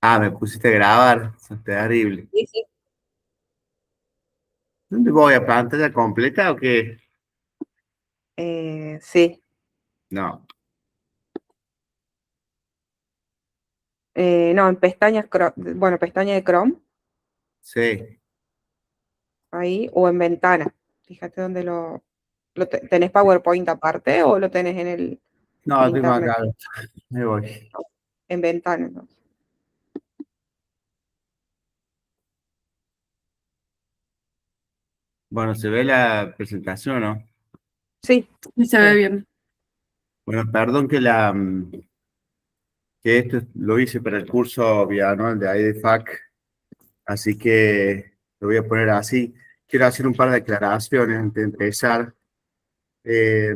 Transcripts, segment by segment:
Ah, me pusiste a grabar, eso es terrible. Sí, sí. ¿Dónde voy? ¿A pantalla completa o qué? Sí. No, No, en pestañas, bueno, pestaña de Chrome, sí. ahí, o en ventana. Fíjate dónde ¿tenés PowerPoint aparte o lo tenés No, en tengo internet? acá, me voy. En ventana, ¿no? Bueno, se ve la presentación, ¿no? Sí, Sí, se ve sí. bien. Bueno, perdón que esto lo hice para el curso bianual de IDFAC, así que lo voy a poner así. Quiero hacer un par de aclaraciones antes de empezar. Eh,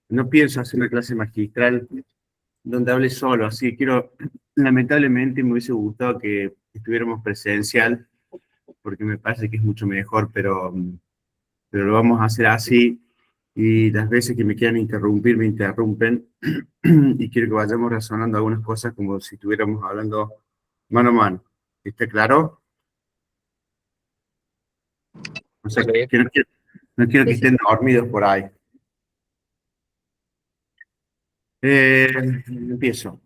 no pienso hacer una clase magistral donde hable solo, así lamentablemente me hubiese gustado que estuviéramos presencial, porque me parece que es mucho mejor, pero lo vamos a hacer así, y las veces que me quieran interrumpir, me interrumpen, y quiero que vayamos razonando algunas cosas como si estuviéramos hablando mano a mano. ¿Está claro? O sea, Sí, no quiero que sí, sí. estén dormidos por ahí. Empiezo.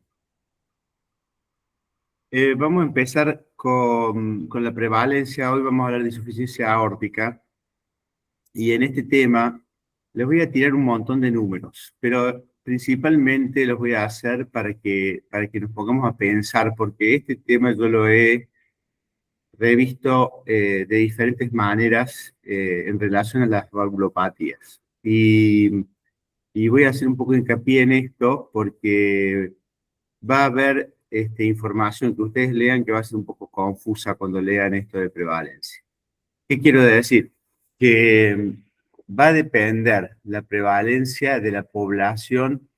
Vamos a empezar con la prevalencia. Hoy vamos a hablar de insuficiencia aórtica. Y en este tema les voy a tirar un montón de números, pero principalmente los voy a hacer para que nos pongamos a pensar, porque este tema yo lo he revisto de diferentes maneras en relación a las valvulopatías. Y voy a hacer un poco de hincapié en esto porque va a haber información que ustedes lean que va a ser un poco confusa cuando lean esto de prevalencia. ¿Qué quiero decir? Que va a depender la prevalencia de la población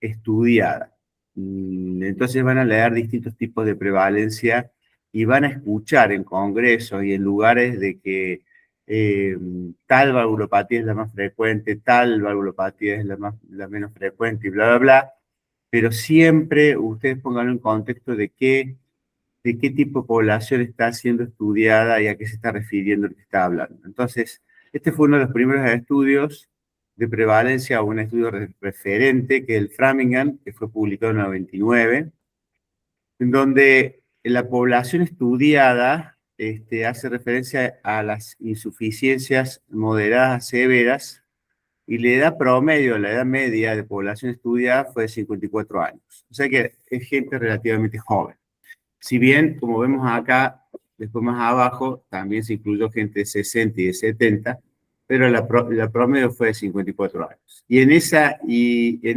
estudiada. Entonces van a leer distintos tipos de prevalencia y van a escuchar en congresos y en lugares de que eh, tal valvulopatía es la más frecuente, tal valvulopatía es la menos frecuente y bla, bla, bla. Pero siempre ustedes pónganlo en contexto de qué tipo de población está siendo estudiada y a qué se está refiriendo lo que está hablando. Entonces, este fue uno de los primeros estudios de prevalencia, un estudio referente, que es el Framingham, que fue publicado en el 99, en donde la población estudiada hace referencia a las insuficiencias moderadas a severas, y la edad promedio, la edad media de población estudiada fue de 54 años. O sea que es gente relativamente joven. Si bien, como vemos acá, después más abajo, también se incluyó gente de 60 y de 70, pero la promedio fue de 54 años. Y en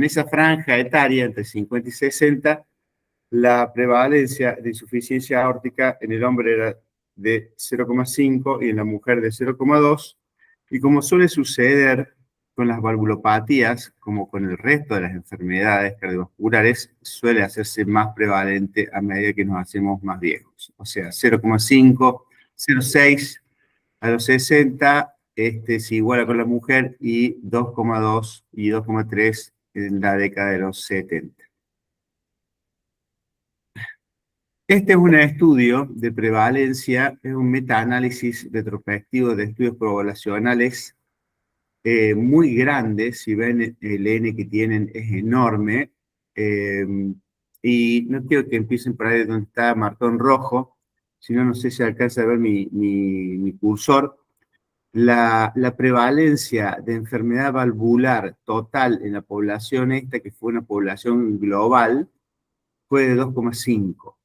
esa franja etaria, entre 50 y 60, la prevalencia de insuficiencia aórtica en el hombre era de 0,5 y en la mujer de 0,2. Y como suele suceder con las valvulopatías, como con el resto de las enfermedades cardiovasculares, suele hacerse más prevalente a medida que nos hacemos más viejos. O sea, 0,5, 0,6 a los 60 se iguala con la mujer, y 2,2 y 2,3 en la década de los 70. Este es un estudio de prevalencia, es un metaanálisis retrospectivo de estudios poblacionales muy grande. Si ven el N que tienen es enorme, eh, y no quiero que empiecen por ahí donde está marcado en rojo, si no, no sé si alcanza a ver mi cursor. La prevalencia de enfermedad valvular total en la población esta, que fue una población global, fue de 2,5,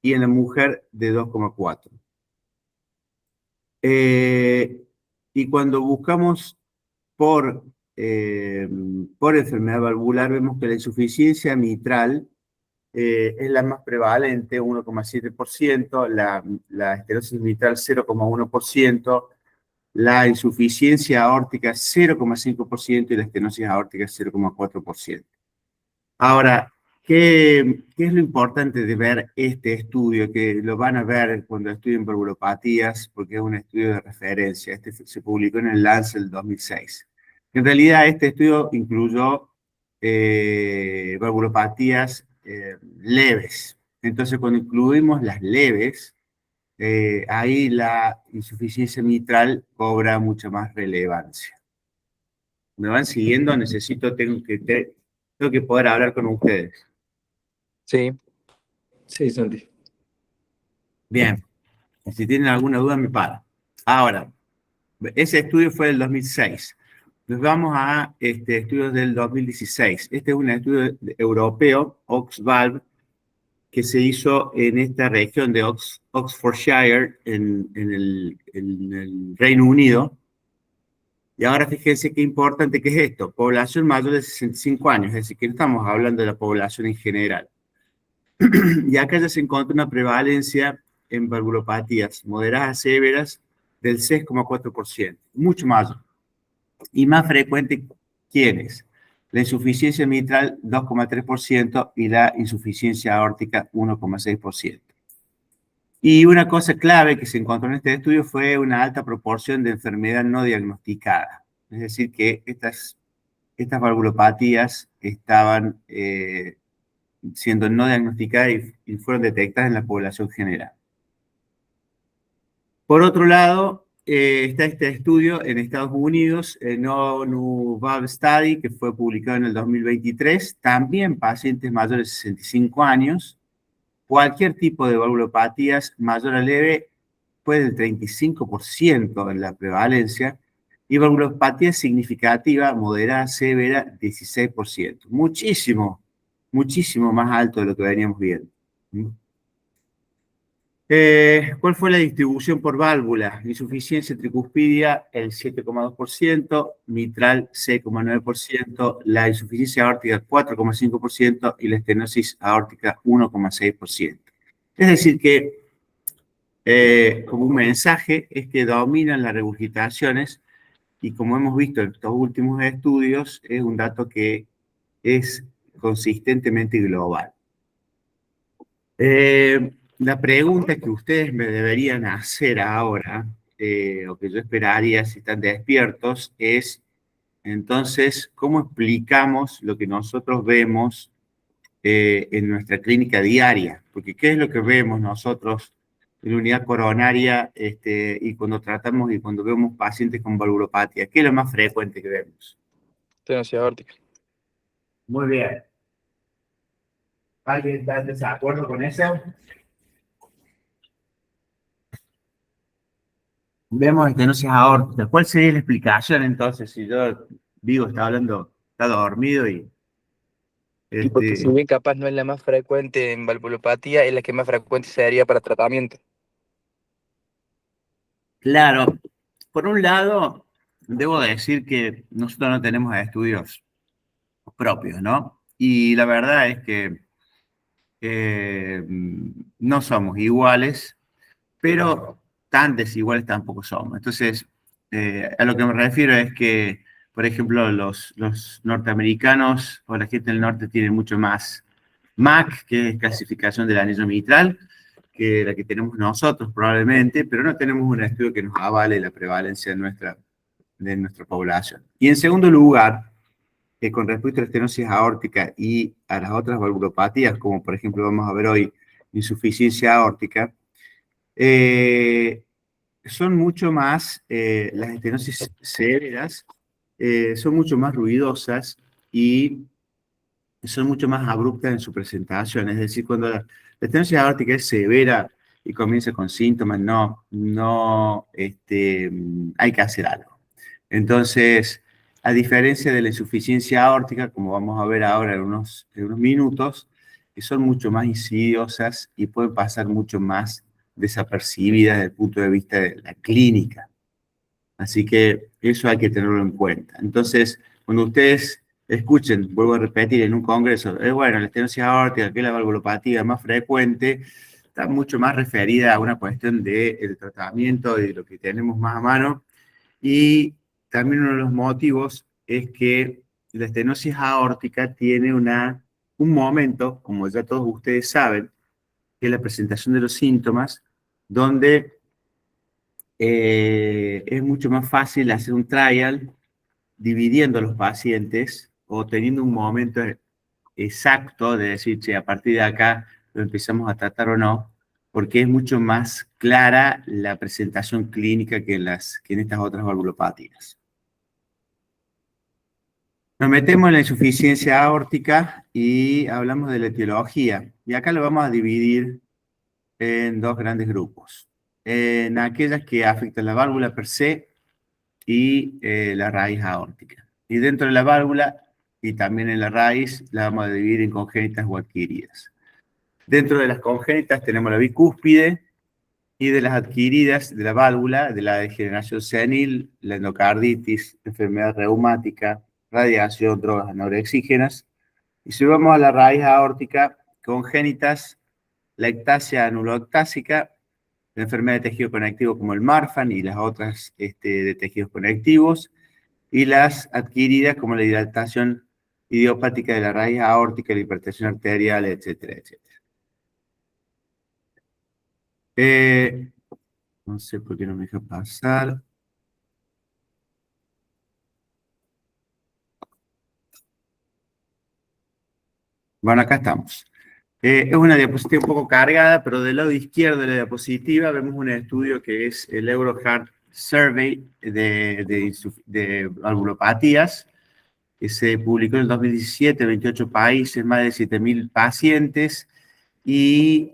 y en la mujer de 2,4. Eh, y cuando buscamos por, eh, por enfermedad valvular, vemos que la insuficiencia mitral es la más prevalente, 1,7%, la estenosis mitral 0,1%, la insuficiencia aórtica 0,5% y la estenosis aórtica 0,4%. Ahora, ¿qué es lo importante de ver este estudio? Que lo van a ver cuando estudien valvulopatías, porque es un estudio de referencia. Este se publicó en el Lancet del 2006. En realidad, este estudio incluyó valvulopatías leves. Entonces, cuando incluimos las leves, ahí la insuficiencia mitral cobra mucha más relevancia. ¿Me van siguiendo? Tengo que poder hablar con ustedes. Sí, sí, Santi. Bien, si tienen alguna duda me para. Ahora, ese estudio fue del 2006. Nos vamos a estudios del 2016. Este es un estudio europeo, Oxvalve, que se hizo en esta región de Oxfordshire, en el Reino Unido. Y ahora fíjense qué importante que es esto. Población mayor de 65 años, es decir, que no estamos hablando de la población en general. Y acá ya se encontró una prevalencia en valvulopatías moderadas a severas del 6,4%, mucho mayor. Y más frecuente, ¿quiénes? La insuficiencia mitral 2,3% y la insuficiencia aórtica 1,6%. Y una cosa clave que se encontró en este estudio fue una alta proporción de enfermedad no diagnosticada. Es decir, que estas valvulopatías estaban siendo no diagnosticadas y fueron detectadas en la población general. Por otro lado, está este estudio en Estados Unidos, el ONU-VALV Study, que fue publicado en el 2023, también pacientes mayores de 65 años, cualquier tipo de valvulopatías mayor a leve puede del 35% en la prevalencia, y valvulopatía significativa, moderada, severa, 16%. Muchísimo, muchísimo más alto de lo que veníamos viendo. ¿Cuál fue la distribución por válvula? Insuficiencia tricuspidia, el 7,2%, mitral 6,9%, la insuficiencia aórtica 4,5% y la estenosis aórtica 1,6%. Es decir que, como un mensaje, es que dominan las regurgitaciones y como hemos visto en estos últimos estudios, es un dato que es consistentemente global. La pregunta que ustedes me deberían hacer ahora, o que yo esperaría si están despiertos, es, entonces, ¿cómo explicamos lo que nosotros vemos en nuestra clínica diaria? Porque ¿qué es lo que vemos nosotros en la unidad coronaria y cuando tratamos y cuando vemos pacientes con valvulopatía? ¿Qué es lo más frecuente que vemos? Estenosis aórtica. Muy bien. ¿Alguien está en desacuerdo con eso? Vemos estenosis aórtica. ¿Cuál sería la explicación entonces si yo digo, está dormido y Y porque si este, bien capaz no es la más frecuente en valvulopatía, es la que más frecuente se daría para tratamiento. claro, por un lado, debo decir que nosotros no tenemos estudios propios, ¿no? Y la verdad es que no somos iguales, pero tan desiguales tampoco somos. Entonces, a lo que me refiero es que, por ejemplo, los norteamericanos o la gente del norte tienen mucho más MAC, que es clasificación del anillo mitral, que la que tenemos nosotros probablemente, pero no tenemos un estudio que nos avale la prevalencia de nuestra población. Y en segundo lugar, con respecto a la estenosis aórtica y a las otras valvulopatías, como por ejemplo vamos a ver hoy, insuficiencia aórtica, eh, son mucho más, las estenosis severas, son mucho más ruidosas y son mucho más abruptas en su presentación. Es decir, cuando la estenosis aórtica es severa y comienza con síntomas, no hay que hacer algo. Entonces, a diferencia de la insuficiencia aórtica, como vamos a ver ahora en unos minutos, que son mucho más insidiosas y pueden pasar mucho más desapercibidas desde el punto de vista de la clínica. Así que eso hay que tenerlo en cuenta. Entonces, cuando ustedes escuchen, vuelvo a repetir, en un congreso, es bueno, la estenosis aórtica, que es la valvulopatía más frecuente, está mucho más referida a una cuestión del tratamiento y de lo que tenemos más a mano. Y también uno de los motivos es que la estenosis aórtica tiene un momento, como ya todos ustedes saben, que es la presentación de los síntomas, donde es mucho más fácil hacer un trial dividiendo a los pacientes o teniendo un momento exacto de decir, che, a partir de acá lo empezamos a tratar o no, porque es mucho más clara la presentación clínica que en estas otras valvulopatías. Nos metemos en la insuficiencia aórtica y hablamos de la etiología. Y acá lo vamos a dividir en dos grandes grupos. En aquellas que afectan la válvula per se y la raíz aórtica. Y dentro de la válvula y también en la raíz la vamos a dividir en congénitas o adquiridas. Dentro de las congénitas tenemos la bicúspide y de las adquiridas de la válvula, de la degeneración senil, la endocarditis, enfermedad reumática, radiación, drogas anorexígenas. Y si vamos a la raíz aórtica, congénitas, la ectasia anuloctásica, la enfermedad de tejido conectivo como el Marfan y las otras de tejidos conectivos, y las adquiridas como la dilatación idiopática de la raíz aórtica, la hipertensión arterial, etcétera, etcétera. No sé por qué no me deja pasar. Bueno, acá estamos. Es una diapositiva un poco cargada, pero del lado izquierdo de la diapositiva vemos un estudio que es el Euroheart Survey de valvulopatías, que se publicó en el 2017, 28 países, más de 7.000 pacientes, y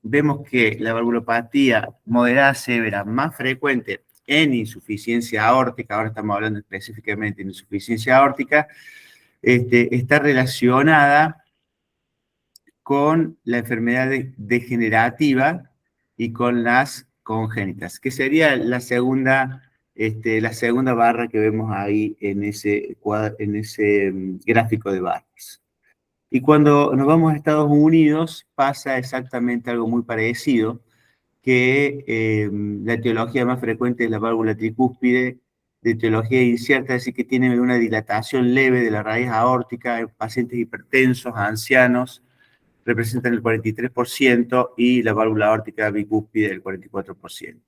vemos que la valvulopatía moderada severa más frecuente en insuficiencia aórtica, ahora estamos hablando específicamente de insuficiencia aórtica, está relacionada con la enfermedad degenerativa y con las congénitas, que sería la segunda barra que vemos ahí en ese gráfico de barras. Y cuando nos vamos a Estados Unidos pasa exactamente algo muy parecido, que la etiología más frecuente es la válvula tricúspide, de etiología incierta, es decir, que tiene una dilatación leve de la raíz aórtica en pacientes hipertensos, ancianos, representan el 43% y la válvula aórtica bicúspide el 44%.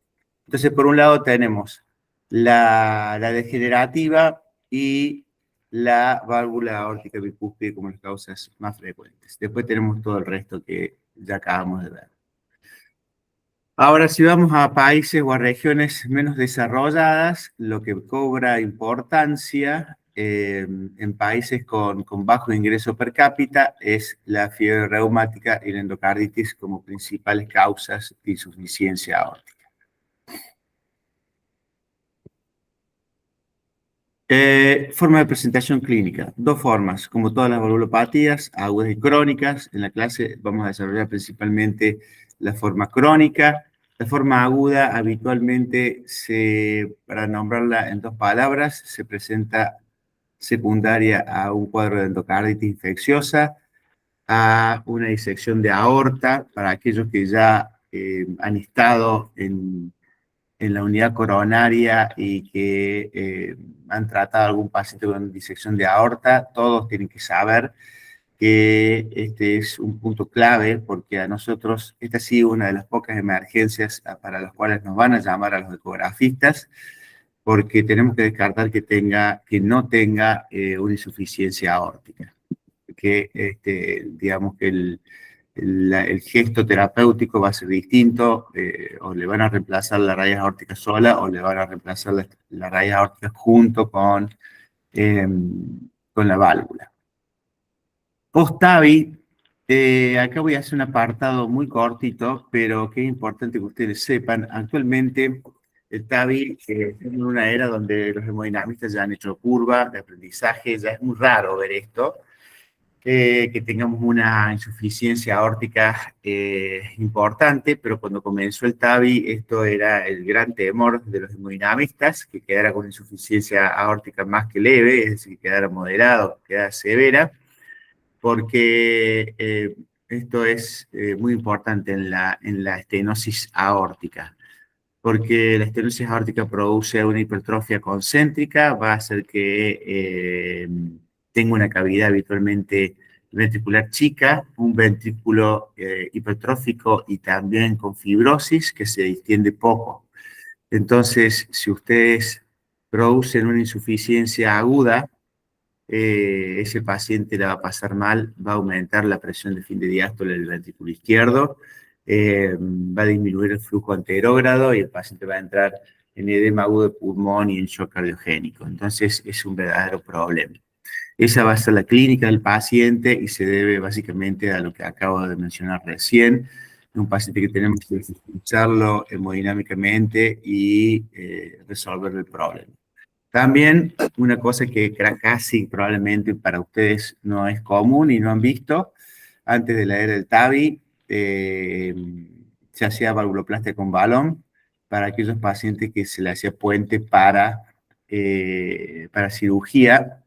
Entonces, por un lado tenemos la degenerativa y la válvula aórtica bicúspide como las causas más frecuentes. Después tenemos todo el resto que ya acabamos de ver. Ahora, si vamos a países o a regiones menos desarrolladas, lo que cobra importancia en países con bajo ingreso per cápita es la fiebre reumática y la endocarditis como principales causas de insuficiencia aórtica. Forma de presentación clínica. Dos formas, como todas las valvulopatías, agudas y crónicas. En la clase vamos a desarrollar principalmente la forma crónica. La forma aguda habitualmente, para nombrarla en dos palabras, se presenta secundaria a un cuadro de endocarditis infecciosa, a una disección de aorta, para aquellos que ya han estado en la unidad coronaria y que han tratado a algún paciente con disección de aorta, todos tienen que saber que este es un punto clave, porque a nosotros, esta ha sido una de las pocas emergencias para las cuales nos van a llamar a los ecografistas, porque tenemos que descartar que no tenga una insuficiencia aórtica. Que digamos que el gesto terapéutico va a ser distinto, o le van a reemplazar la raíz aórtica sola, o le van a reemplazar la raíz aórtica junto con la válvula. Post-TAVI, acá voy a hacer un apartado muy cortito, pero que es importante que ustedes sepan. Actualmente, el TAVI está en una era donde los hemodinamistas ya han hecho curva de aprendizaje, ya es muy raro ver esto, que tengamos una insuficiencia aórtica importante, pero cuando comenzó el TAVI, esto era el gran temor de los hemodinamistas, que quedara con insuficiencia aórtica más que leve, es decir, que quedara moderada, que quedara severa, porque esto es muy importante en la estenosis aórtica, porque la estenosis aórtica produce una hipertrofia concéntrica, va a hacer que tenga una cavidad habitualmente ventricular chica, un ventrículo hipertrófico y también con fibrosis que se distiende poco. Entonces, si ustedes producen una insuficiencia aguda, ese paciente la va a pasar mal, va a aumentar la presión de fin de diástole del ventrículo izquierdo, va a disminuir el flujo anterógrado y el paciente va a entrar en edema agudo de pulmón y en shock cardiogénico. Entonces es un verdadero problema. Esa va a ser la clínica del paciente y se debe básicamente a lo que acabo de mencionar recién, un paciente que tenemos que escucharlo hemodinámicamente y resolver el problema. También una cosa que casi probablemente para ustedes no es común y no han visto, antes de la era del TAVI se hacía valvuloplastia con balón para aquellos pacientes que se le hacía puente para cirugía.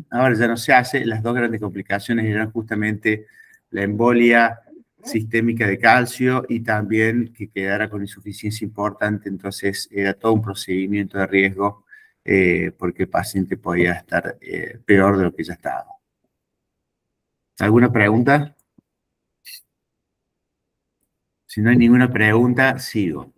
Ahora ya no se hace. Las dos grandes complicaciones eran justamente la embolia sistémica de calcio y también que quedara con insuficiencia importante, entonces era todo un procedimiento de riesgo porque el paciente podía estar peor de lo que ya estaba. ¿Alguna pregunta? Si no hay ninguna pregunta, sigo.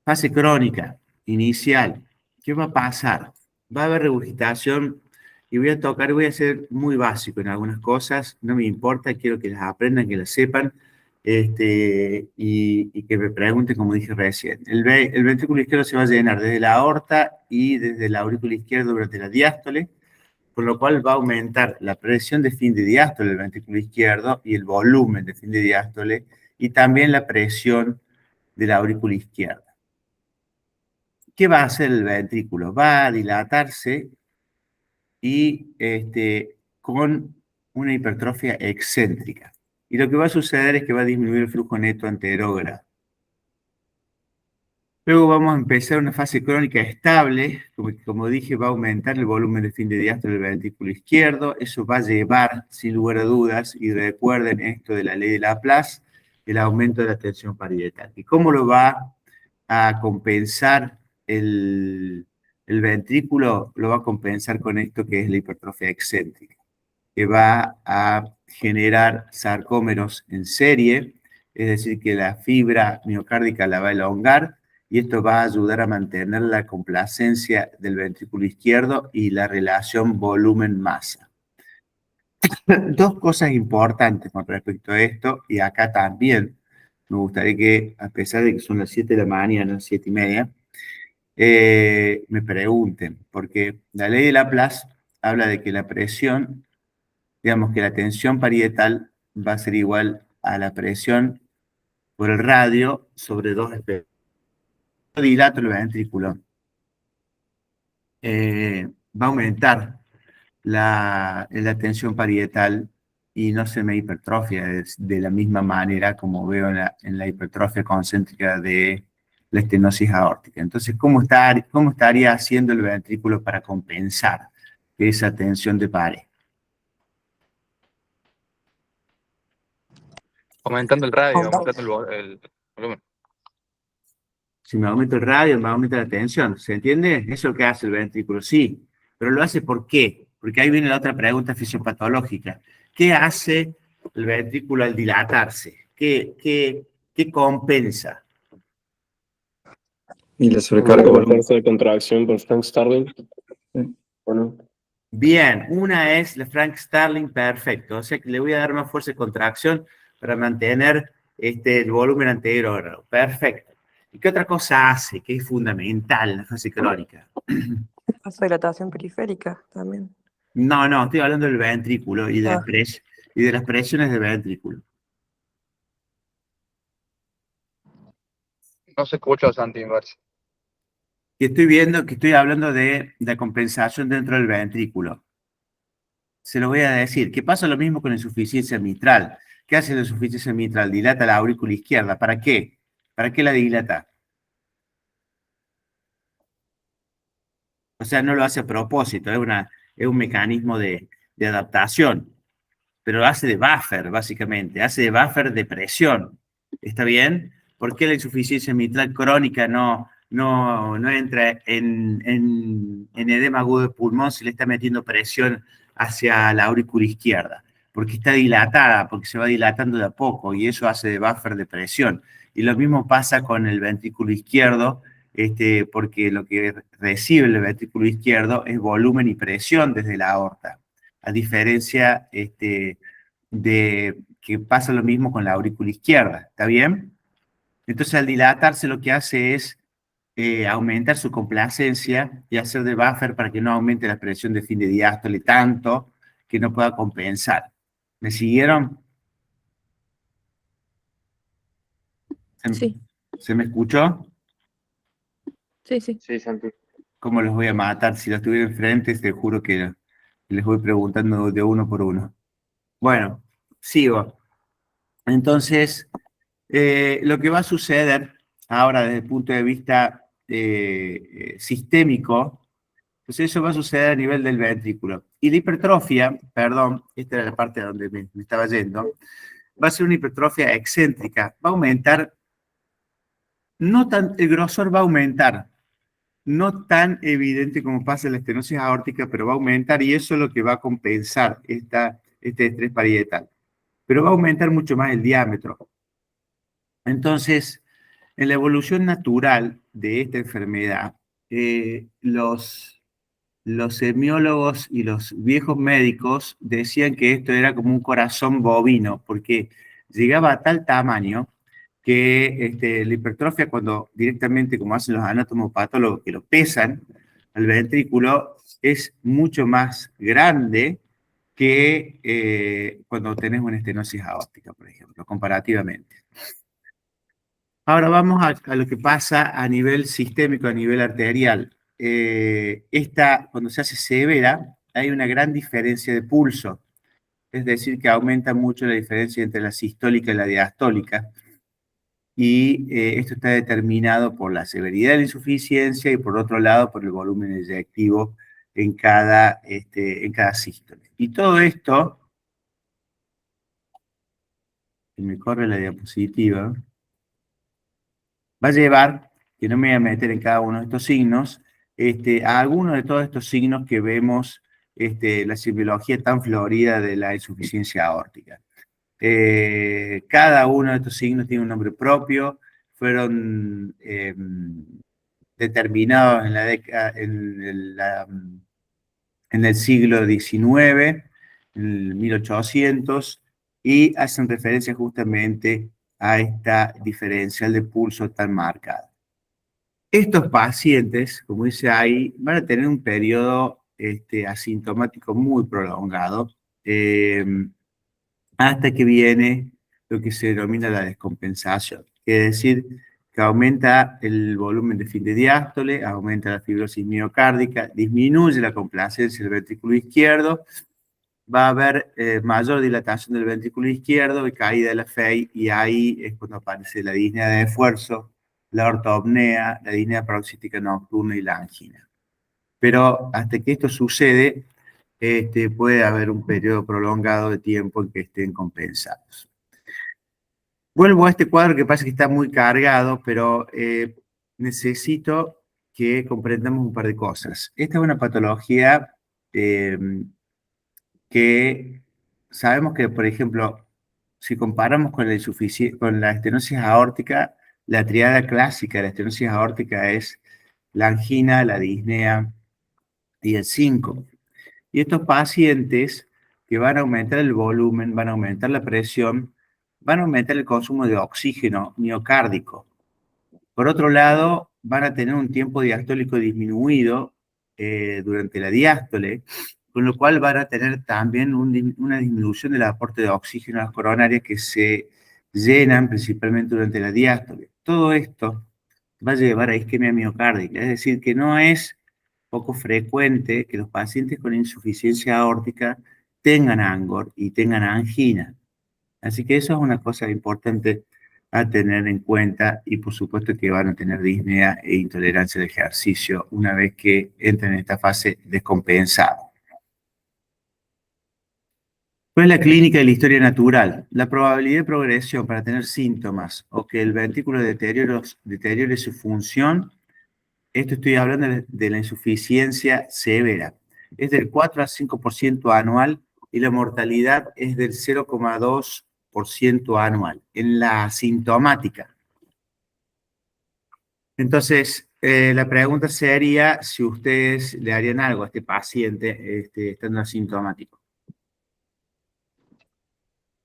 Fase crónica, inicial. ¿Qué va a pasar? Va a haber regurgitación y voy a ser muy básico en algunas cosas, no me importa, quiero que las aprendan, que las sepan, y que me pregunten, como dije recién. El ventrículo izquierdo se va a llenar desde la aorta y desde el aurículo izquierdo durante la diástole, por lo cual va a aumentar la presión de fin de diástole del ventrículo izquierdo y el volumen de fin de diástole, y también la presión de la aurícula izquierda. ¿Qué va a hacer el ventrículo? Va a dilatarse y con una hipertrofia excéntrica. Y lo que va a suceder es que va a disminuir el flujo neto anterógrado. Luego vamos a empezar una fase crónica estable, como dije, va a aumentar el volumen de fin de diástole del ventrículo izquierdo, eso va a llevar, sin lugar a dudas, y recuerden esto de la ley de Laplace, el aumento de la tensión parietal. ¿Y cómo lo va a compensar el ventrículo? Lo va a compensar con esto que es la hipertrofia excéntrica, que va a generar sarcómeros en serie, es decir, que la fibra miocárdica la va a elongar, y esto va a ayudar a mantener la complacencia del ventrículo izquierdo y la relación volumen-masa. Dos cosas importantes con respecto a esto, y acá también me gustaría que, a pesar de que son las 7 de la mañana, 7:30, me pregunten, porque la ley de Laplace habla de que la presión, digamos que la tensión parietal va a ser igual a la presión por el radio sobre 2 especies. Dilato el ventrículo, va a aumentar la tensión parietal y no se me hipertrofia de la misma manera como veo en la hipertrofia concéntrica de la estenosis aórtica. Entonces, ¿cómo estaría haciendo el ventrículo para compensar esa tensión de pared? Aumentando el radio, aumentando el volumen. Si me aumenta el radio, me aumenta la tensión. ¿Se entiende? Eso es lo que hace el ventrículo, sí. Pero lo hace ¿por qué? Porque ahí viene la otra pregunta fisiopatológica. ¿Qué hace el ventrículo al dilatarse? ¿Qué compensa? Y la sobrecarga La fuerza de contracción con Frank Starling. ¿O no? Bien, una es la Frank Starling, perfecto. O sea que le voy a dar más fuerza de contracción para mantener el volumen anterógrado. Perfecto. ¿Y qué otra cosa hace que es fundamental en la fase crónica? Vasodilatación periférica también. No, estoy hablando del ventrículo y de las presiones del ventrículo. No se escucha, Santi, me parece. Que estoy hablando de la compensación dentro del ventrículo. Se lo voy a decir, que pasa lo mismo con la insuficiencia mitral. ¿Qué hace la insuficiencia mitral? Dilata la aurícula izquierda. ¿Para qué? ¿Para qué la dilata? O sea, no lo hace a propósito, es un mecanismo de adaptación, pero lo hace de buffer, básicamente, hace de buffer de presión. ¿Está bien? ¿Por qué la insuficiencia mitral crónica no entra en edema agudo de pulmón si le está metiendo presión hacia la aurícula izquierda? Porque está dilatada, porque se va dilatando de a poco, y eso hace de buffer de presión. Y lo mismo pasa con el ventrículo izquierdo, porque lo que recibe el ventrículo izquierdo es volumen y presión desde la aorta. a diferencia de que pasa lo mismo con la aurícula izquierda, ¿está bien? Entonces, al dilatarse lo que hace es aumentar su complacencia y hacer de buffer para que no aumente la presión de fin de diástole tanto que no pueda compensar. ¿Me siguieron? Sí, ¿Se me escuchó? sí, sí. Sí, Santi. ¿Cómo los voy a matar? Si los tuviera enfrente, te juro que les voy preguntando de uno por uno. Bueno, sigo. Entonces, lo que va a suceder ahora desde el punto de vista sistémico, pues eso va a suceder a nivel del ventrículo. Y la hipertrofia, perdón, esta era la parte donde me estaba yendo, va a ser una hipertrofia excéntrica. Va a aumentar, no tan, el grosor va a aumentar, no tan evidente como pasa en la estenosis aórtica, pero va a aumentar y eso es lo que va a compensar este estrés parietal. Pero va a aumentar mucho más el diámetro. Entonces, en la evolución natural de esta enfermedad, los semiólogos y los viejos médicos decían que esto era como un corazón bovino, porque llegaba a tal tamaño que la hipertrofia, cuando directamente, como hacen los anatomopatólogos, que lo pesan al ventrículo, es mucho más grande que cuando tenés una estenosis aórtica, por ejemplo, comparativamente. Ahora vamos a lo que pasa a nivel sistémico, a nivel arterial. Cuando se hace severa, hay una gran diferencia de pulso, es decir, que aumenta mucho la diferencia entre la sistólica y la diastólica, y esto está determinado por la severidad de la insuficiencia y por otro lado por el volumen eyectivo en cada sístole. Y todo esto, que me corre la diapositiva, va a llevar, que no me voy a meter en cada uno de estos signos, a algunos de todos estos signos que vemos, la simbiología tan florida de la insuficiencia aórtica. Cada uno de estos signos tiene un nombre propio, fueron determinados en el siglo XIX, en el 1800, y hacen referencia justamente a esta diferencial de pulso tan marcada. Estos pacientes, como dice ahí, van a tener un periodo asintomático muy prolongado, hasta que viene lo que se denomina la descompensación, es decir, que aumenta el volumen de fin de diástole, aumenta la fibrosis miocárdica, disminuye la complacencia del ventrículo izquierdo, va a haber mayor dilatación del ventrículo izquierdo y caída de la FEI, y ahí es cuando aparece la disnea de esfuerzo, la ortopnea, la disnea paroxística nocturna y la angina. Pero hasta que esto sucede, puede haber un periodo prolongado de tiempo en que estén compensados. Vuelvo a este cuadro que parece que está muy cargado, pero necesito que comprendamos un par de cosas. Esta es una patología que sabemos que, por ejemplo, si comparamos con la estenosis aórtica, la triada clásica de la estenosis aórtica es la angina, la disnea y el síncope. Y estos pacientes que van a aumentar el volumen, van a aumentar la presión, van a aumentar el consumo de oxígeno miocárdico. Por otro lado, van a tener un tiempo diastólico disminuido durante la diástole, con lo cual van a tener también una disminución del aporte de oxígeno a las coronarias que se llenan principalmente durante la diástole. Todo esto va a llevar a isquemia miocárdica, es decir, que no es poco frecuente que los pacientes con insuficiencia aórtica tengan angor y tengan angina. Así que eso es una cosa importante a tener en cuenta, y por supuesto que van a tener disnea e intolerancia al ejercicio una vez que entren en esta fase descompensada. ¿Cuál es la clínica y la historia natural? La probabilidad de progresión para tener síntomas o que el ventrículo deteriore su función, esto estoy hablando de la insuficiencia severa, es del 4 a 5% anual y la mortalidad es del 0,2% anual en la asintomática. Entonces, la pregunta sería si ustedes le harían algo a este paciente estando asintomático.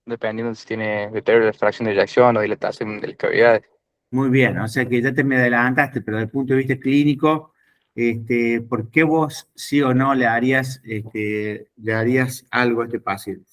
dependiendo si tiene deterioro de fracción de eyección o dilatación de las cavidades. Muy bien, o sea que ya te me adelantaste, pero desde el punto de vista clínico, ¿por qué vos sí o no le harías algo a este paciente?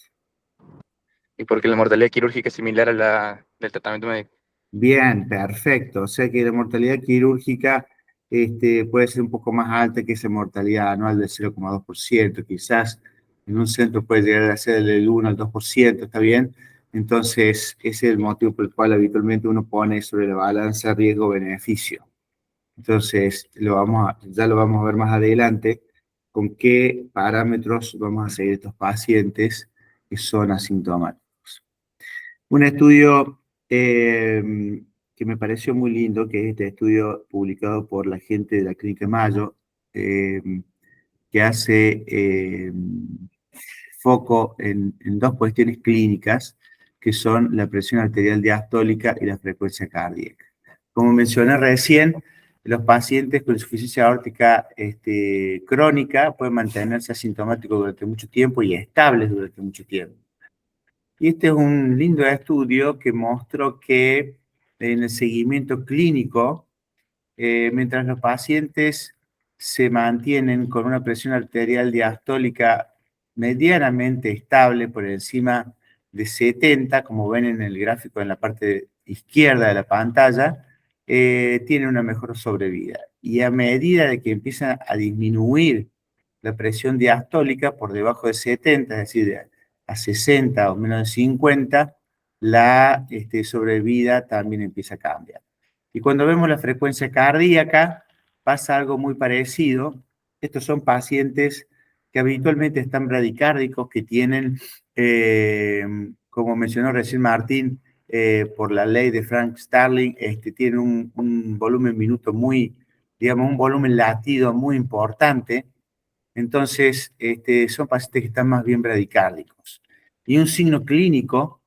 Y porque la mortalidad quirúrgica es similar a la del tratamiento médico. Bien, perfecto. O sea que la mortalidad quirúrgica puede ser un poco más alta que esa mortalidad anual del 0,2%. Quizás en un centro puede llegar a ser del 1 al 2%, ¿está bien? Entonces, ese es el motivo por el cual habitualmente uno pone sobre la balanza riesgo-beneficio. Entonces, ya lo vamos a ver más adelante, con qué parámetros vamos a seguir estos pacientes que son asintomáticos. Un estudio que me pareció muy lindo, que es este estudio publicado por la gente de la Clínica Mayo, que hace foco en dos cuestiones clínicas, que son la presión arterial diastólica y la frecuencia cardíaca. Como mencioné recién, los pacientes con insuficiencia aórtica crónica pueden mantenerse asintomáticos durante mucho tiempo y estables durante mucho tiempo. Y este es un lindo estudio que mostró que en el seguimiento clínico, mientras los pacientes se mantienen con una presión arterial diastólica medianamente estable por encima de 70, como ven en el gráfico en la parte izquierda de la pantalla, tienen una mejor sobrevida. Y a medida de que empiezan a disminuir la presión diastólica por debajo de 70, es decir, a 60 o menos de 50, la sobrevida también empieza a cambiar. Y cuando vemos la frecuencia cardíaca, pasa algo muy parecido. Estos son pacientes que habitualmente están bradicárdicos, que tienen, como mencionó recién Martín, por la ley de Frank Starling, tienen un volumen minuto muy, digamos, un volumen latido muy importante. Entonces, son pacientes que están más bien bradicárdicos. Y un signo clínico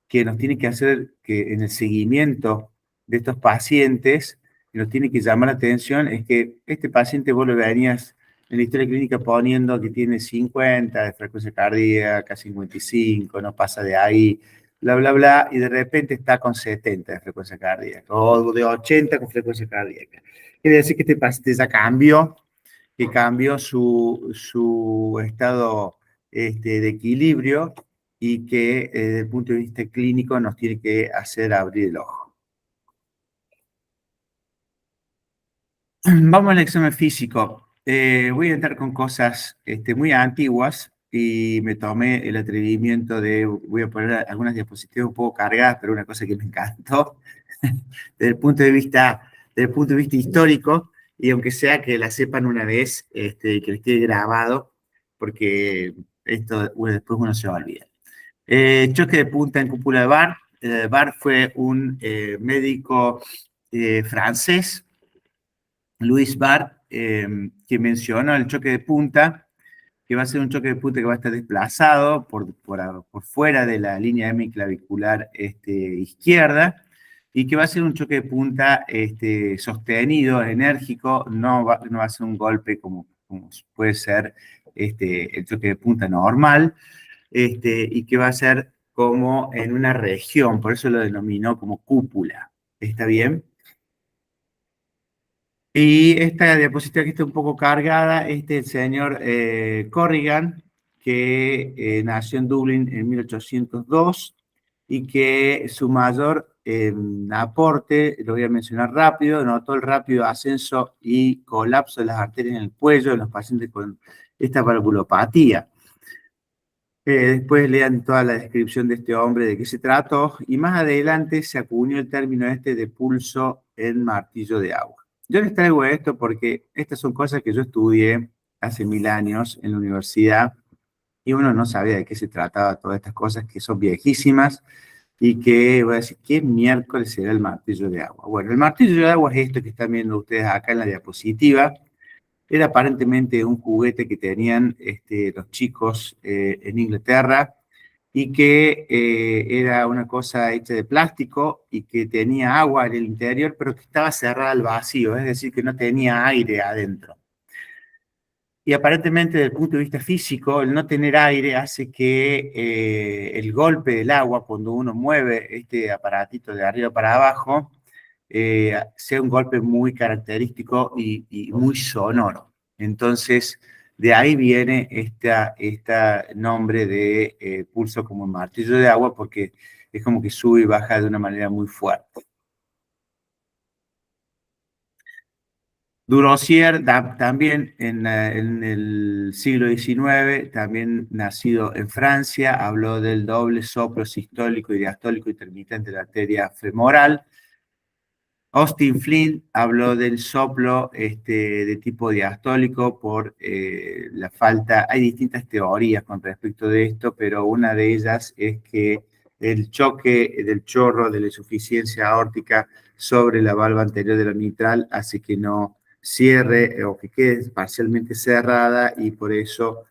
que nos tiene que hacer que en el seguimiento de estos pacientes, que nos tiene que llamar la atención, es que este paciente vos lo venías en la historia clínica poniendo que tiene 50 de frecuencia cardíaca, 55, no pasa de ahí, bla, bla, bla, y de repente está con 70 de frecuencia cardíaca, o de 80 con frecuencia cardíaca. Quiere decir que este paciente ya cambió, que cambió su estado de equilibrio y que desde el punto de vista clínico nos tiene que hacer abrir el ojo. Vamos al examen físico. Voy a entrar con cosas muy antiguas y me tomé el atrevimiento voy a poner algunas diapositivas un poco cargadas, pero una cosa que me encantó desde el punto de vista histórico, y aunque sea que la sepan una vez, que les quede grabado, porque esto después uno se va a olvidar. Choque de punta en cúpula de Barr. Barr fue un médico francés, Louis Barr, que mencionó el choque de punta, que va a ser un choque de punta que va a estar desplazado por fuera de la línea hemiclavicular izquierda, y que va a ser un choque de punta sostenido, enérgico, no va a ser un golpe como puede ser el choque de punta normal, y que va a ser como en una región, por eso lo denominó como cúpula. ¿Está bien? Y esta diapositiva que está un poco cargada, el señor Corrigan, que nació en Dublín en 1802 y que su mayor aporte, lo voy a mencionar rápido, notó el rápido ascenso y colapso de las arterias en el cuello de los pacientes con esta valvulopatía. Después lean toda la descripción de este hombre, de qué se trató, y más adelante se acuñó el término de pulso en martillo de agua. Yo les traigo esto porque estas son cosas que yo estudié hace 1000 años en la universidad y uno no sabía de qué se trataba todas estas cosas que son viejísimas y que voy a decir, ¿qué miércoles será el martillo de agua? Bueno, el martillo de agua es esto que están viendo ustedes acá en la diapositiva. Era aparentemente un juguete que tenían los chicos en Inglaterra y que era una cosa hecha de plástico y que tenía agua en el interior, pero que estaba cerrada al vacío, es decir, que no tenía aire adentro. Y aparentemente, desde el punto de vista físico, el no tener aire hace que el golpe del agua, cuando uno mueve este aparatito de arriba para abajo, sea un golpe muy característico y muy sonoro. Entonces, de ahí viene este nombre de pulso como un martillo de agua, porque es como que sube y baja de una manera muy fuerte. Durossier, también en el siglo XIX, también nacido en Francia, habló del doble soplo sistólico y diastólico intermitente de la arteria femoral. Austin Flint habló del soplo de tipo diastólico por la falta. Hay distintas teorías con respecto de esto, pero una de ellas es que el choque del chorro de la insuficiencia aórtica sobre la valva anterior de la mitral hace que no cierre o que quede parcialmente cerrada y por eso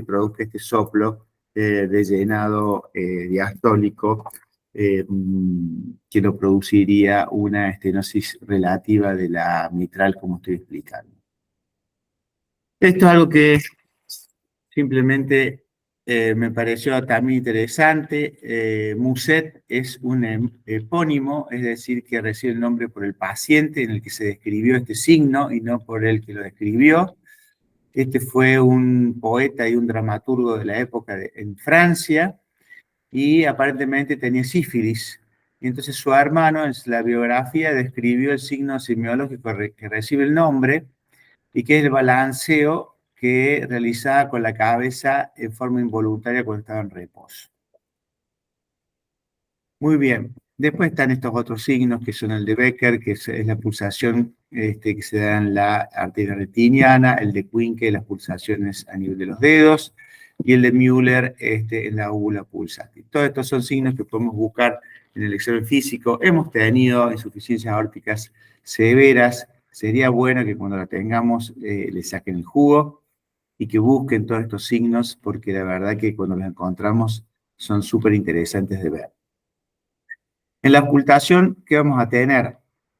produzca este soplo de llenado diastólico que lo produciría una estenosis relativa de la mitral, como estoy explicando. Esto es algo que simplemente me pareció también interesante. Muset es un epónimo, es decir, que recibe el nombre por el paciente en el que se describió este signo y no por el que lo describió. Este fue un poeta y un dramaturgo de la época en Francia, y aparentemente tenía sífilis. Y entonces su hermano en la biografía describió el signo semiológico que recibe el nombre y que es el balanceo que realizaba con la cabeza en forma involuntaria cuando estaba en reposo. Muy bien. Después están estos otros signos que son el de Becker, que es la pulsación que se da en la arteria retiniana, el de Quincke, las pulsaciones a nivel de los dedos, y el de Müller en la úvula pulsátil. Todos estos son signos que podemos buscar en el examen físico. Hemos tenido insuficiencias aórticas severas. Sería bueno que cuando la tengamos le saquen el jugo y que busquen todos estos signos, porque la verdad que cuando los encontramos son súper interesantes de ver. En la ocultación, ¿qué vamos a tener?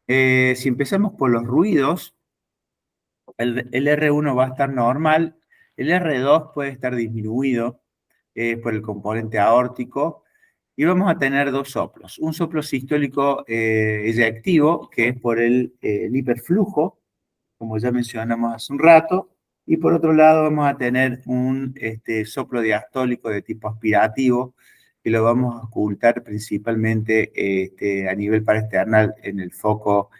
Si empezamos por los ruidos, el R1 va a estar normal, el R2 puede estar disminuido por el componente aórtico, y vamos a tener dos soplos. Un soplo sistólico eyectivo, que es por el hiperflujo, como ya mencionamos hace un rato, y por otro lado vamos a tener un soplo diastólico de tipo aspirativo, que lo vamos a ocultar principalmente a nivel paraesternal en el foco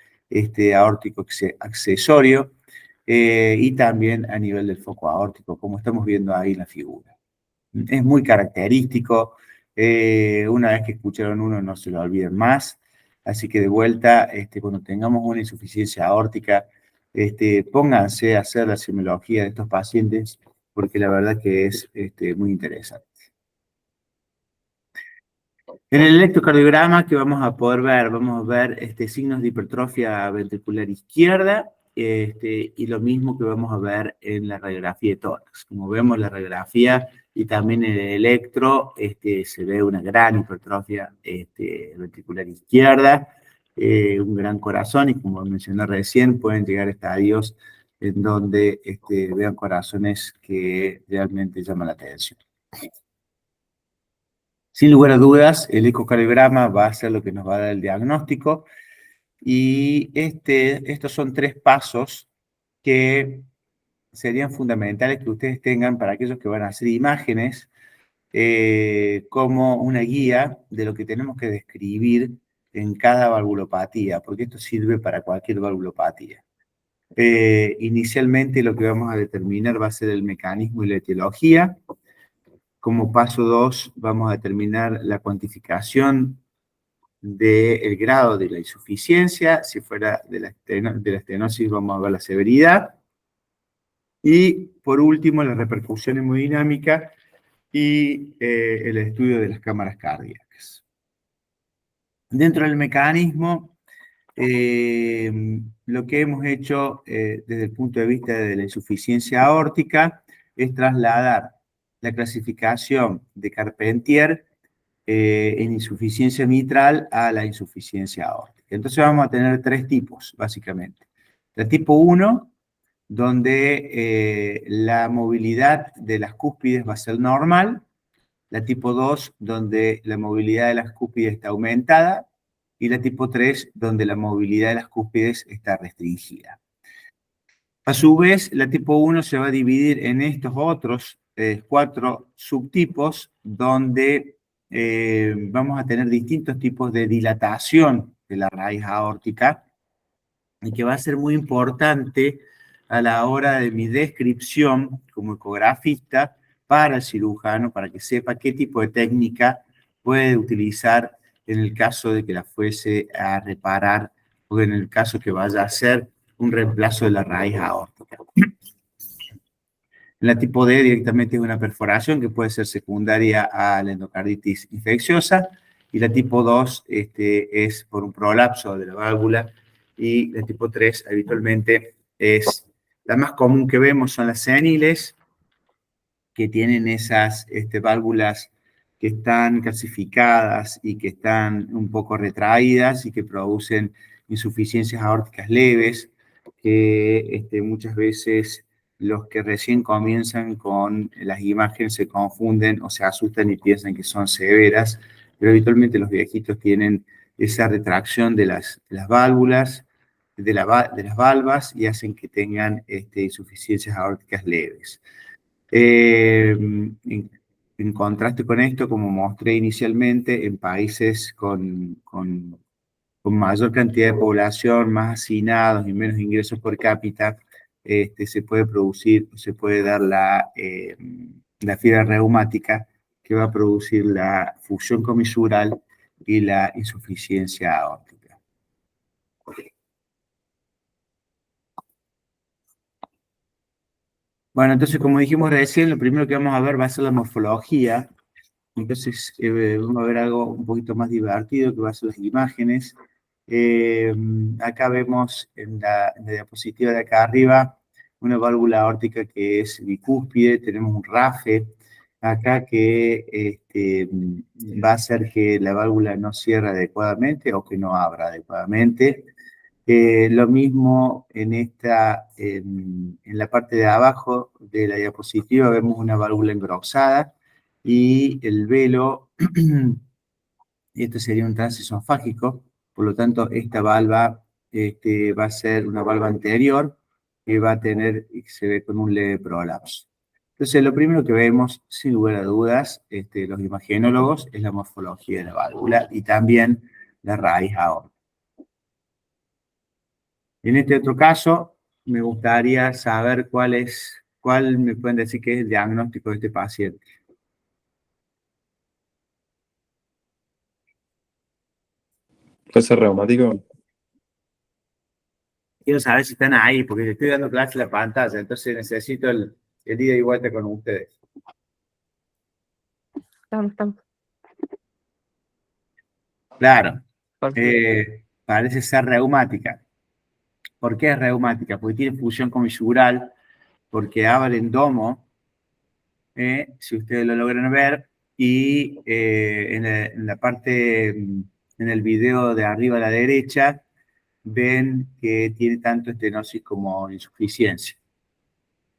aórtico accesorio, y también a nivel del foco aórtico, como estamos viendo ahí en la figura. Es muy característico. Una vez que escucharon uno, no se lo olviden más. Así que de vuelta, cuando tengamos una insuficiencia aórtica, pónganse a hacer la semiología de estos pacientes, porque la verdad que es muy interesante. En el electrocardiograma que vamos a poder ver, vamos a ver signos de hipertrofia ventricular izquierda, y lo mismo que vamos a ver en la radiografía de tórax. Como vemos la radiografía y también en el electro, se ve una gran hipertrofia ventricular izquierda, un gran corazón, y como mencioné recién, pueden llegar a estadios en donde vean corazones que realmente llaman la atención. Sin lugar a dudas, el ecocardiograma va a ser lo que nos va a dar el diagnóstico, y estos son 3 pasos que serían fundamentales que ustedes tengan para aquellos que van a hacer imágenes, como una guía de lo que tenemos que describir en cada valvulopatía, porque esto sirve para cualquier valvulopatía. Inicialmente lo que vamos a determinar va a ser el mecanismo y la etiología. Como paso 2 vamos a determinar la cuantificación del grado de la insuficiencia. Si fuera de la estenosis vamos a ver la severidad. Y por último, la repercusión hemodinámica y el estudio de las cámaras cardíacas. Dentro del mecanismo, lo que hemos hecho desde el punto de vista de la insuficiencia aórtica es trasladar la clasificación de Carpentier en insuficiencia mitral a la insuficiencia aórtica. Entonces vamos a tener 3 tipos, básicamente. La tipo 1 donde la movilidad de las cúspides va a ser normal, la tipo 2, donde la movilidad de las cúspides está aumentada, y la tipo 3, donde la movilidad de las cúspides está restringida. A su vez, la tipo 1 se va a dividir en estos otros 4 subtipos, donde vamos a tener distintos tipos de dilatación de la raíz aórtica, y que va a ser muy importante a la hora de mi descripción como ecografista para el cirujano, para que sepa qué tipo de técnica puede utilizar en el caso de que la fuese a reparar o en el caso que vaya a hacer un reemplazo de la raíz aórtica. La tipo D directamente es una perforación que puede ser secundaria a la endocarditis infecciosa, y la tipo 2 es por un prolapso de la válvula, y la tipo 3 habitualmente es la más común que vemos, son las seniles, que tienen esas válvulas que están calcificadas y que están un poco retraídas y que producen insuficiencias aórticas leves, que muchas veces los que recién comienzan con las imágenes se confunden o se asustan y piensan que son severas, pero habitualmente los viejitos tienen esa retracción de las válvulas, de las valvas, y hacen que tengan insuficiencias aórticas leves. En contraste con esto, como mostré inicialmente, en países con mayor cantidad de población, más hacinados y menos ingresos por cápita, se puede dar la fiebre reumática, que va a producir la fusión comisural y la insuficiencia aórtica. Bueno, entonces, como dijimos recién, lo primero que vamos a ver va a ser la morfología. Entonces, vamos a ver algo un poquito más divertido, que va a ser las imágenes. Acá vemos en la diapositiva de acá arriba una válvula aórtica que es bicúspide, tenemos un RAFE acá que va a hacer que la válvula no cierre adecuadamente o que no abra adecuadamente. Lo mismo en la parte de abajo de la diapositiva vemos una válvula engrosada y el velo, y esto sería un trance esofágico, por lo tanto esta valva va a ser una valva anterior que va a tener, y se ve con un leve prolapso. Entonces lo primero que vemos, sin lugar a dudas, los imagenólogos, es la morfología de la válvula y también la raíz aórtica. En este otro caso, me gustaría saber cuál me pueden decir que es el diagnóstico de este paciente. ¿Puede ser reumático? Quiero saber si están ahí, porque le estoy dando clase en la pantalla, entonces necesito el ida y vuelta con ustedes. Estamos. Claro, parece ser reumática. ¿Por qué es reumática? Porque tiene fusión comisural, porque abre el domo, si ustedes lo logran ver, y en la parte, en el video de arriba a la derecha, ven que tiene tanto estenosis como insuficiencia.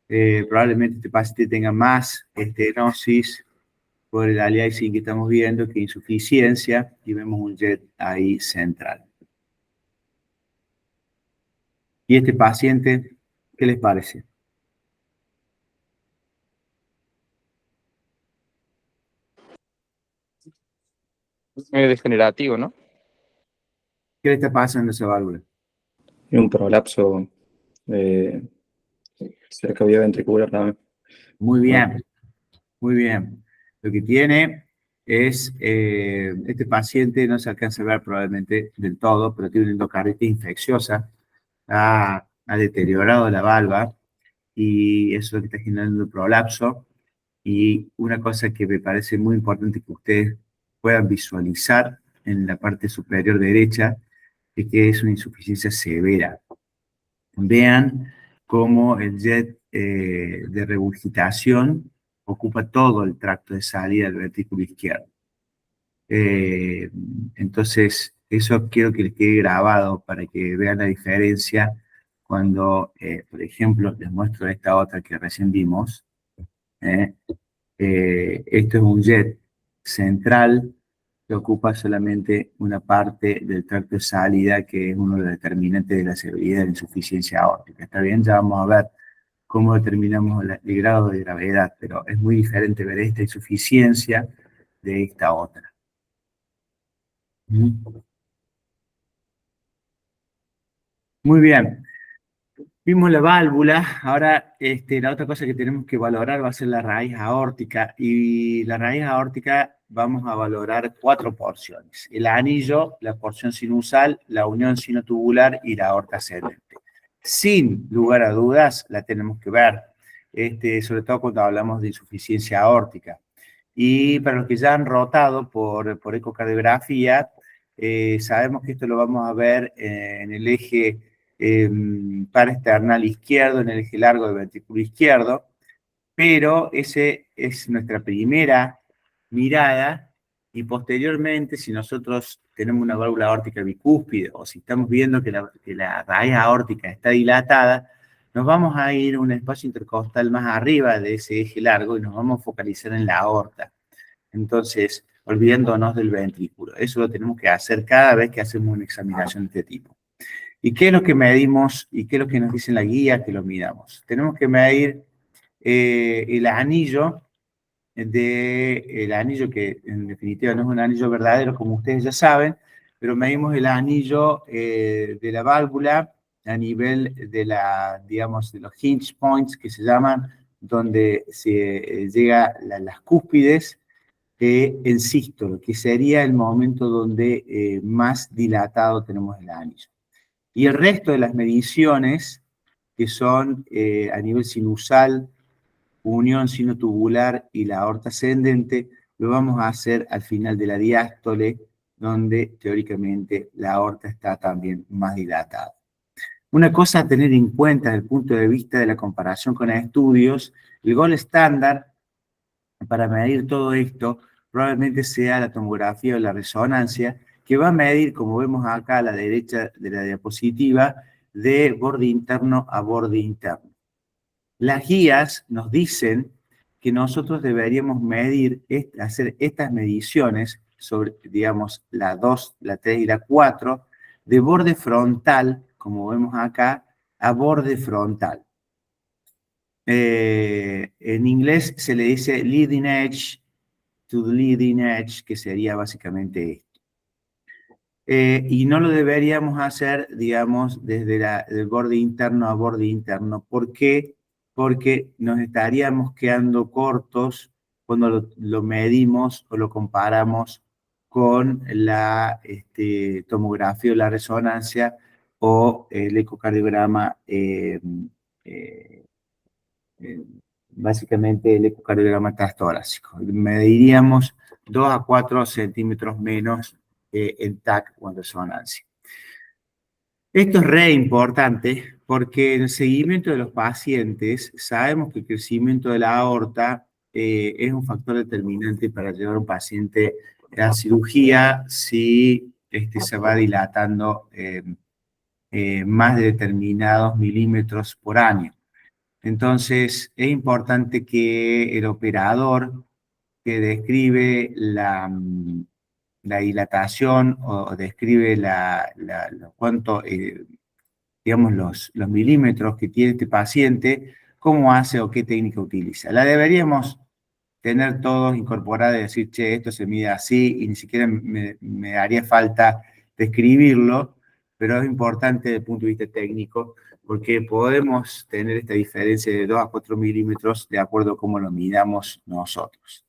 Probablemente este paciente tenga más estenosis por el aliasing que estamos viendo que insuficiencia, y vemos un jet ahí central. ¿Y este paciente, qué les parece? Degenerativo, ¿no? ¿Qué le está pasando a esa válvula? Y un prolapso cerca vía ventricular también. Muy bien, muy bien. Lo que tiene es, este paciente no se alcanza a ver probablemente del todo, pero tiene una endocarditis infecciosa, ha deteriorado la valva, y eso es lo que está generando el prolapso. Y una cosa que me parece muy importante que ustedes puedan visualizar en la parte superior derecha es que es una insuficiencia severa. Vean cómo el jet de regurgitación ocupa todo el tracto de salida del ventrículo izquierdo. Entonces, eso quiero que les quede grabado para que vean la diferencia cuando, por ejemplo, les muestro esta otra que recién vimos. Esto es un jet central que ocupa solamente una parte del tracto de salida, que es uno de los determinantes de la severidad de la insuficiencia aórtica. Está bien, ya vamos a ver cómo determinamos el grado de gravedad, pero es muy diferente ver esta insuficiencia de esta otra. Muy bien. Vimos la válvula, ahora la otra cosa que tenemos que valorar va a ser la raíz aórtica, y la raíz aórtica vamos a valorar 4 porciones: el anillo, la porción sinusal, la unión sinotubular y la aorta ascendente. Sin lugar a dudas la tenemos que ver, sobre todo cuando hablamos de insuficiencia aórtica. Y para los que ya han rotado por ecocardiografía, sabemos que esto lo vamos a ver en el eje paraesternal izquierdo, en el eje largo del ventrículo izquierdo, pero ese es nuestra primera mirada, y posteriormente, si nosotros tenemos una válvula aórtica bicúspide o si estamos viendo que la raíz aórtica está dilatada, nos vamos a ir a un espacio intercostal más arriba de ese eje largo y nos vamos a focalizar en la aorta. Entonces, olvidándonos del ventrículo. Eso lo tenemos que hacer cada vez que hacemos una examinación de este tipo. ¿Y qué es lo que medimos y qué es lo que nos dice la guía que lo midamos? Tenemos que medir el anillo, que en definitiva no es un anillo verdadero, como ustedes ya saben, pero medimos el anillo de la válvula a nivel de digamos, de los hinge points, que se llaman, donde se llega las cúspides en sístole, que sería el momento donde más dilatado tenemos el anillo. Y el resto de las mediciones, que son a nivel sinusal, unión sinotubular y la aorta ascendente, lo vamos a hacer al final de la diástole, donde teóricamente la aorta está también más dilatada. Una cosa a tener en cuenta desde el punto de vista de la comparación con estudios: el gold estándar para medir todo esto probablemente sea la tomografía o la resonancia, que va a medir, como vemos acá a la derecha de la diapositiva, de borde interno a borde interno. Las guías nos dicen que nosotros deberíamos hacer estas mediciones sobre, digamos, la 2, la 3 y la 4, de borde frontal, como vemos acá, a borde frontal. En inglés se le dice leading edge to the leading edge, que sería básicamente esto. Y no lo deberíamos hacer, digamos, desde del borde interno a borde interno. ¿Por qué? Porque nos estaríamos quedando cortos cuando lo medimos o lo comparamos con la tomografía o la resonancia o el ecocardiograma, básicamente el ecocardiograma transtorácico. Mediríamos 2 a 4 centímetros menos en TAC o en resonancia. Esto es re importante porque en el seguimiento de los pacientes sabemos que el crecimiento de la aorta es un factor determinante para llevar a un paciente a cirugía si se va dilatando más de determinados milímetros por año. Entonces, es importante que el operador que describe la dilatación o describe cuánto, digamos, los milímetros que tiene este paciente, cómo hace o qué técnica utiliza. La deberíamos tener todos incorporada y decir, che, esto se mide así, y ni siquiera me haría falta describirlo, pero es importante desde el punto de vista técnico, porque podemos tener esta diferencia de 2 a 4 milímetros de acuerdo a cómo lo midamos nosotros.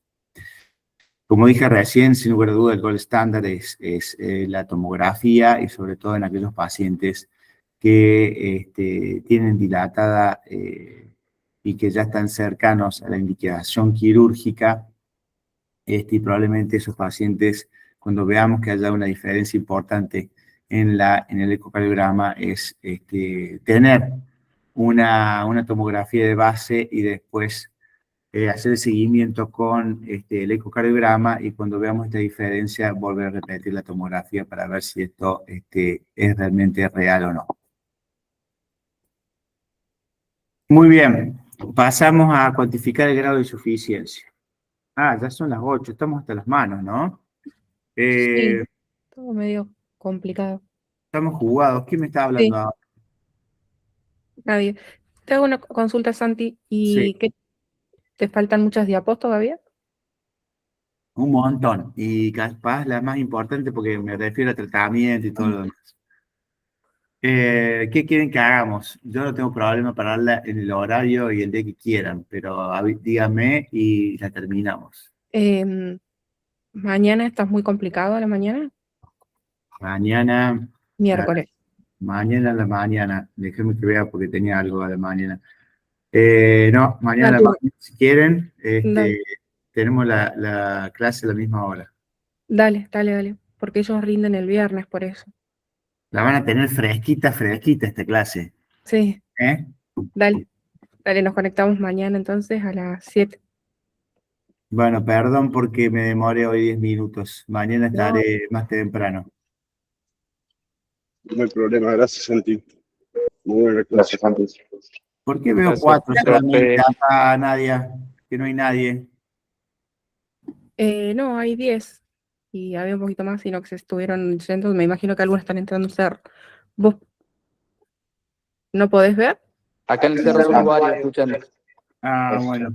Como dije recién, sin lugar a duda, el gold estándar es la tomografía, y sobre todo en aquellos pacientes que tienen dilatada y que ya están cercanos a la indicación quirúrgica, y probablemente esos pacientes, cuando veamos que haya una diferencia importante en el ecocardiograma, es tener una tomografía de base y después hacer el seguimiento con el ecocardiograma, y cuando veamos esta diferencia volver a repetir la tomografía para ver si esto es realmente real o no. Muy bien, pasamos a cuantificar el grado de insuficiencia. Ah, ya son las 8, estamos hasta las manos, ¿no? Sí, todo medio complicado. Estamos jugados. ¿Quién me está hablando Sí. ahora? Nadie. Te hago una consulta, Santi, Sí. ¿y qué te faltan muchas diapos todavía? Un montón. Y capaz la más importante porque me refiero a tratamiento y todo lo demás. ¿Qué quieren que hagamos? Yo no tengo problema para darla en el horario y el día que quieran, pero díganme y la terminamos. Mañana estás muy complicado a la mañana. Mañana, Miércoles. mañana a la mañana. Déjenme que vea porque tenía algo a la mañana. No, mañana a la Dale, mañana, si quieren, dale, tenemos la clase a la misma hora. dale, porque ellos rinden el viernes por eso. La van a tener fresquita, fresquita esta clase. Sí, ¿Eh? dale, nos conectamos mañana entonces a las 7. Bueno, perdón porque me demoré hoy 10 minutos. Mañana No, estaré más temprano. No hay problema, gracias, Santi. Muy buena clase. ¿Por qué veo Gracias, 4 solamente profe. acá, Nadia? Que no hay nadie. no, hay 10 y había un poquito más, sino que se estuvieron yendo. Me imagino que algunos están entrando a ser. ¿Vos no podés ver? Acá en el cerro somos varios escuchando. Ah, bueno.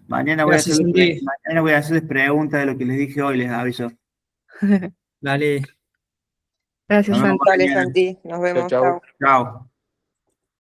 Mañana Gracias, Santi. mañana voy a hacerles preguntas de lo que les dije hoy, les aviso. Dale. Gracias, Nos vemos Santi. Dale, mañana. Santi, nos vemos, chau. chao. Chao.